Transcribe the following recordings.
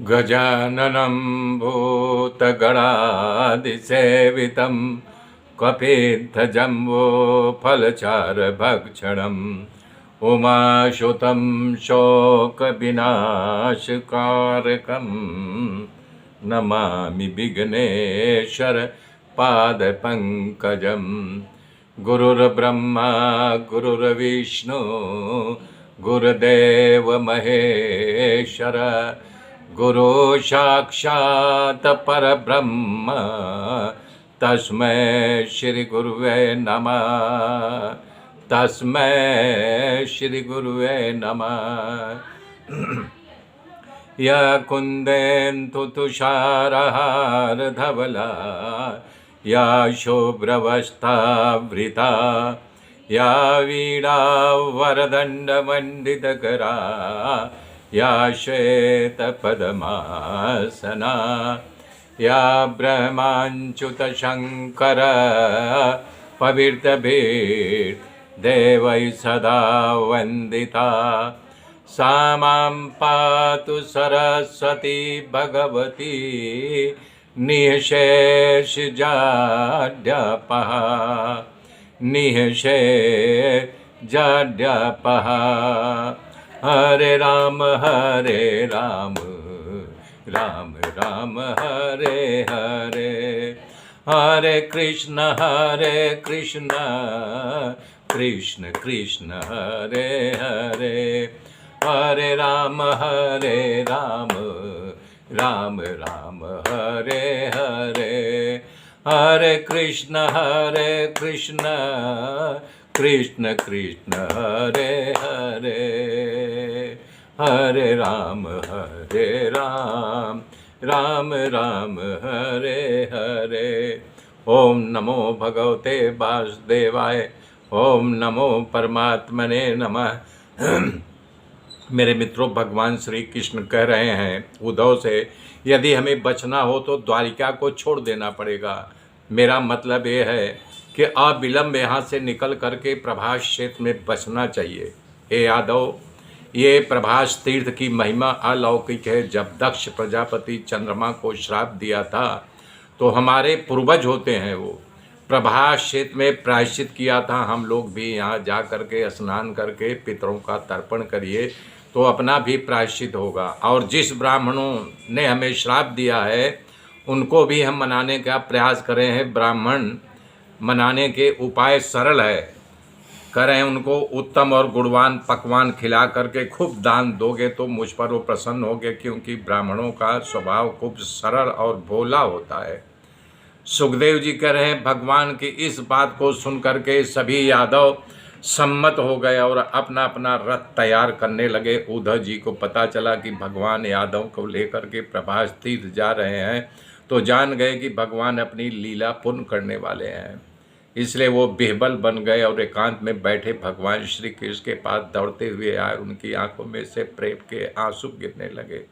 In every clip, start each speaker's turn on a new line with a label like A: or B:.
A: गजाननं भूतगणादिसेवितं कपित्थजम्बोफलचारभक्षणम् उमासुतं शोकविनाशकारकं नमामि विघ्नेश्वर पादपङ्कजं। गुरुर्ब्रह्मा गुरुर्विष्णु गुरुदेव महेश्वर गुरु साक्षात् परब्रह्म तस्मै श्री गुरुवे नमः। तस्मै श्री गुरुवे नमः। या कुन्देन्दु तुषारहारधवला या शुभ्रवस्त्रावृता या वीणा वरदण्डमण्डितकरा या श्वेतपद्मासना या ब्रह्माच्युतशङ्कर पवित्रभिर्देवैः सदा वन्दिता सा मां पातु सरस्वती भगवती निःशेषजाड्यापः निःशेषजाड्यापः। हरे राम राम राम हरे हरे, हरे कृष्ण कृष्ण कृष्ण हरे हरे, हरे राम राम राम हरे हरे, हरे कृष्ण कृष्ण कृष्ण कृष्ण हरे हरे, हरे राम राम राम हरे हरे। ओम नमो भगवते वासुदेवाय, ओम नमो परमात्मने नमः। मेरे मित्रों, भगवान श्री कृष्ण कह रहे हैं उद्धव से, यदि हमें बचना हो तो द्वारिका को छोड़ देना पड़ेगा। मेरा मतलब ये है कि अविलंब यहाँ से निकल करके प्रभास क्षेत्र में बचना चाहिए। हे यादव, ये प्रभास तीर्थ की महिमा अलौकिक है। जब दक्ष प्रजापति चंद्रमा को श्राप दिया था तो हमारे पूर्वज होते हैं, वो प्रभास क्षेत्र में प्रायश्चित किया था। हम लोग भी यहाँ जा करके स्नान करके पितरों का तर्पण करिए तो अपना भी प्रायश्चित होगा। और जिस ब्राह्मणों ने हमें श्राप दिया है उनको भी हम मनाने का प्रयास करें हैं। ब्राह्मण मनाने के उपाय सरल है, करें उनको उत्तम और गुणवान पकवान खिला करके खूब दान दोगे तो मुझ पर वो प्रसन्न होंगे, क्योंकि ब्राह्मणों का स्वभाव खूब सरल और भोला होता है। सुखदेव जी कह रहे हैं, भगवान की इस बात को सुन करके सभी यादव सम्मत हो गए और अपना अपना रथ तैयार करने लगे। उद्धव जी को पता चला कि भगवान यादव को लेकर के प्रभास तीर्थ जा रहे हैं तो जान गए कि भगवान अपनी लीला पूर्ण करने वाले हैं। इसलिए वो बेहबल बन गए और एकांत में बैठे भगवान श्री कृष्ण के पास दौड़ते हुए आए। उनकी आंखों में से प्रेम के आंसू गिरने लगे।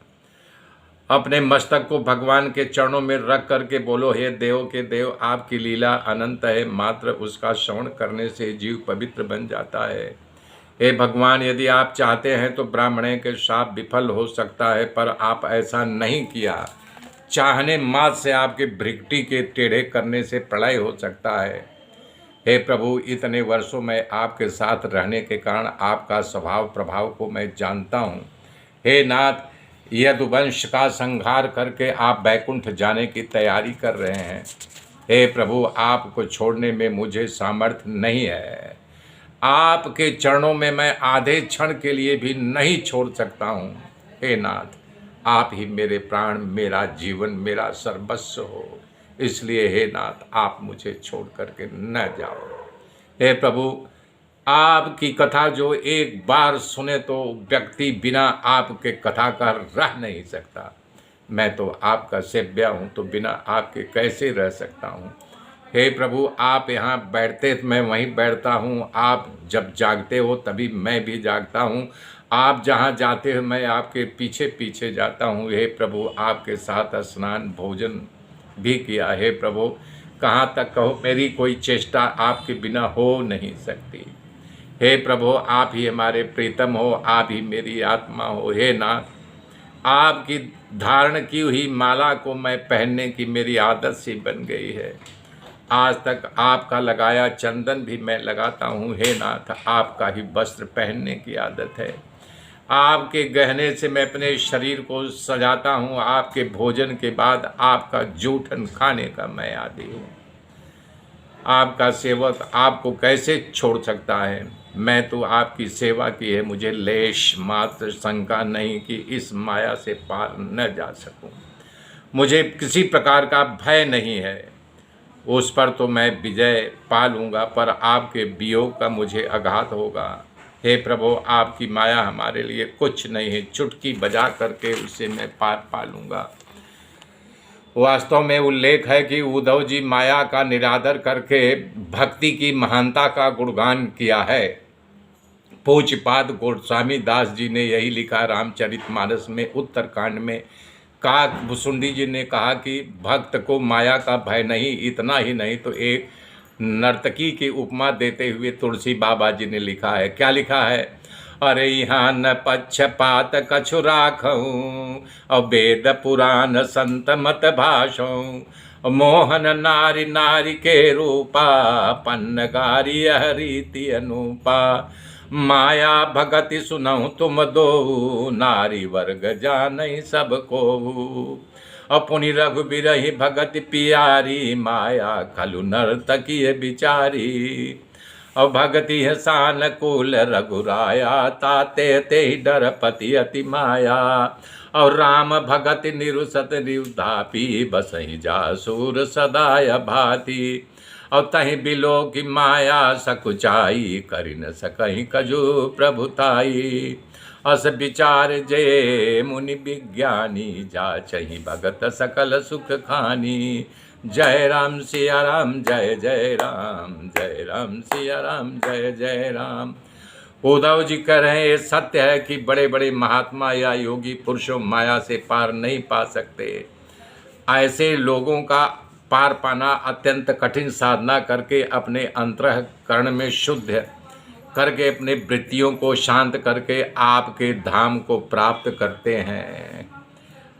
A: अपने मस्तक को भगवान के चरणों में रख करके बोलो, हे देव के देव, आपकी लीला अनंत है, मात्र उसका श्रवण करने से जीव पवित्र बन जाता है। हे भगवान, यदि आप चाहते हैं तो ब्राह्मण के शाप विफल हो सकता है, पर आप ऐसा नहीं किया। चाहने मात्र से आपके भृगटी के टेढ़े करने से प्रलय हो सकता है। हे प्रभु, इतने वर्षों में आपके साथ रहने के कारण आपका स्वभाव प्रभाव को मैं जानता हूँ। हे नाथ, यदुवंश का संहार करके आप बैकुंठ जाने की तैयारी कर रहे हैं। हे प्रभु, आपको छोड़ने में मुझे सामर्थ्य नहीं है। आपके चरणों में मैं आधे क्षण के लिए भी नहीं छोड़ सकता हूँ। हे नाथ, आप ही मेरे प्राण, मेरा जीवन, मेरा सर्वस्व हो। इसलिए हे नाथ, आप मुझे छोड़ करके न जाओ। हे प्रभु, आपकी कथा जो एक बार सुने तो व्यक्ति बिना आपके कथा का रह नहीं सकता। मैं तो आपका सेव्य हूँ, तो बिना आपके कैसे रह सकता हूँ। हे प्रभु, आप यहाँ बैठते मैं वहीं बैठता हूँ, आप जब जागते हो तभी मैं भी जागता हूँ, आप जहाँ जाते हो मैं आपके पीछे पीछे जाता हूँ। हे प्रभु, आपके साथ स्नान भोजन भी किया। हे प्रभु, कहाँ तक कहो, मेरी कोई चेष्टा आपके बिना हो नहीं सकती। हे प्रभु, आप ही हमारे प्रीतम हो, आप ही मेरी आत्मा हो। हे नाथ, आपकी धारण की हुई माला को मैं पहनने की मेरी आदत सी बन गई है। आज तक आपका लगाया चंदन भी मैं लगाता हूँ। हे नाथ, आपका ही वस्त्र पहनने की आदत है। आपके गहने से मैं अपने शरीर को सजाता हूँ। आपके भोजन के बाद आपका जूठन खाने का मैं आदी हूँ। आपका सेवक आपको कैसे छोड़ सकता है? मैं तो आपकी सेवा की है, मुझे लेश मात्र शंका नहीं कि इस माया से पार न जा सकूं। मुझे किसी प्रकार का भय नहीं है, उस पर तो मैं विजय पा लूँगा, पर आपके वियोग का मुझे आघात होगा। हे प्रभु, आपकी माया हमारे लिए कुछ नहीं है, चुटकी बजा करके उसे मैं पार पा लूँगा। वास्तव में उल्लेख है कि उद्धव जी माया का निरादर करके भक्ति की महानता का गुणगान किया है। पूज्यपाद गोस्वामी दास जी ने यही लिखा रामचरितमानस में उत्तरकांड में। कहा भुसुंडी जी ने कहा कि भक्त को माया का भय नहीं, इतना ही नहीं तो एक नर्तकी की उपमा देते हुए तुलसी बाबा जी ने लिखा है। क्या लिखा है? अरे यहाँ न पक्षपात कछु राखऊं, और वेद पुराण संत मत भाषऊं, मोहन नारी नारी के रूपा, पन्नगारी यह रीति अनूपा, माया भगति सुनऊ तुम दो, नारी वर्ग जानई सबको, अपनी रघुबीरहि भगति पियारी, माया खलु नर्तकी बिचारी, और भगति है सानकुल रघुराया, ताते ते डर पति अति माया, और राम भगति निरुसत निरुधापी, बसहि जासूर सदाय भाति, और तहि बिलो की माया सकुचाई, करि न सकहि कजु प्रभुताई, अस विचार जे मुनि विज्ञानी, जाचहि भगत सकल सुख खानी, जय राम सिया राम जय जय राम, जय राम सिया राम जय जय राम। उद्धव जी कह रहे हैं ये सत्य है कि बड़े बड़े महात्मा या योगी पुरुषों माया से पार नहीं पा सकते। ऐसे लोगों का पार पाना अत्यंत कठिन साधना करके, अपने अंतःकरण में शुद्ध करके, अपने वृत्तियों को शांत करके आपके धाम को प्राप्त करते हैं।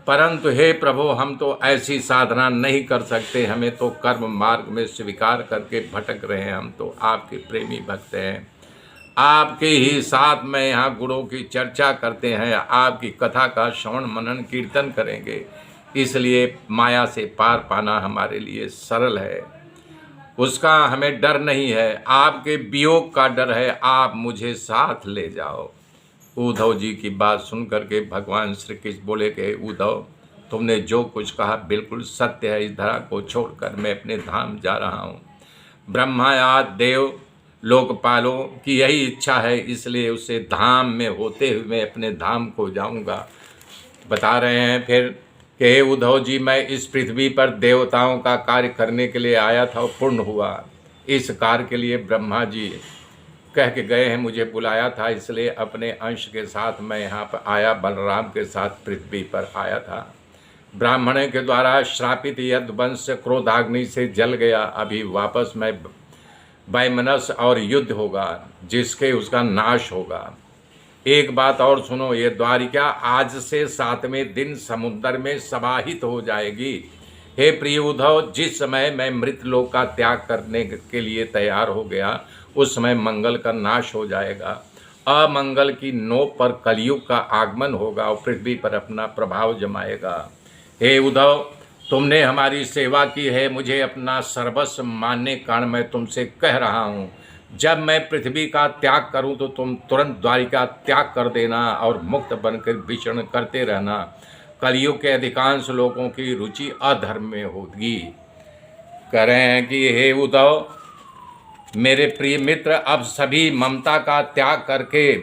A: परंतु हे प्रभु, हम तो ऐसी साधना नहीं कर सकते, हमें तो कर्म मार्ग में स्वीकार करके भटक रहे हैं। हम तो आपके प्रेमी भक्त हैं, आपके ही साथ में यहाँ गुणों की चर्चा करते हैं, आपकी कथा का श्रवण मनन कीर्तन करेंगे। इसलिए माया से पार पाना हमारे लिए सरल है, उसका हमें डर नहीं है, आपके वियोग का डर है। आप मुझे साथ ले जाओ। उद्धव जी की बात सुन करके भगवान श्री कृष्ण बोले कि उद्धव, तुमने जो कुछ कहा बिल्कुल सत्य है। इस धरा को छोड़कर मैं अपने धाम जा रहा हूँ। ब्रह्मा आदि देव लोकपालों की यही इच्छा है, इसलिए उसे धाम में होते हुए मैं अपने धाम को जाऊँगा। बता रहे हैं फिर कि हे उद्धव जी, मैं इस पृथ्वी पर देवताओं का कार्य करने के लिए आया था और पूर्ण हुआ। इस कार्य के लिए ब्रह्मा जी कह के गए हैं, मुझे बुलाया था, इसलिए अपने अंश के साथ मैं यहाँ पर आया, बलराम के साथ पृथ्वी पर आया था। ब्राह्मण के द्वारा श्रापित यदुवंश क्रोधाग्नि से जल गया, अभी वापस मैं वैमनस्य और युद्ध होगा जिसके उसका नाश होगा। एक बात और सुनो, ये द्वारिका आज से 7वें दिन समुद्र में समाहित हो जाएगी। हे प्रिय उद्धव, जिस समय मैं मृतलोक का त्याग करने के लिए तैयार हो गया, उस समय मंगल का नाश हो जाएगा। अमंगल की नोक पर कलयुग का आगमन होगा और पृथ्वी पर अपना प्रभाव जमाएगा। हे उद्धव, तुमने हमारी सेवा की है, मुझे अपना सर्वस्व मानने कारण मैं तुमसे कह रहा हूँ, जब मैं पृथ्वी का त्याग करूं तो तुम तुरंत द्वारिका त्याग कर देना और मुक्त बनकर विचरण करते रहना। कलयुग के अधिकांश लोगों की रुचि अधर्म में होगी। कह रहे हैं कि हे उद्धव, मेरे प्रिय मित्र, अब सभी ममता का त्याग करके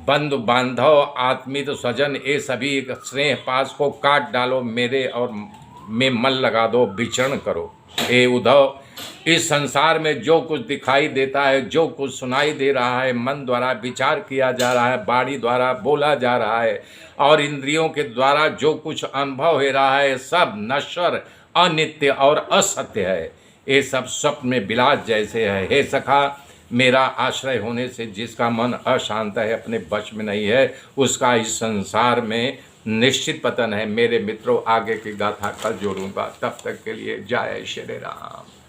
A: बंधु बांधव आत्मीय स्वजन ये सभी स्नेह पास को काट डालो, मेरे और में मन लगा दो, विचरण करो। हे उद्धव, इस संसार में जो कुछ दिखाई देता है, जो कुछ सुनाई दे रहा है, मन द्वारा विचार किया जा रहा है, वाणी द्वारा बोला जा रहा है और इंद्रियों के द्वारा जो कुछ अनुभव हो रहा है, सब नश्वर, अनित्य और असत्य है। ये सब स्वप्न में विलास जैसे है। हे सखा, मेरा आश्रय होने से जिसका मन अशांत है, अपने वश में नहीं है, उसका इस संसार में निश्चित पतन है। मेरे मित्रों, आगे की गाथा कल जोड़ूंगा, तब तक के लिए जय श्री राम।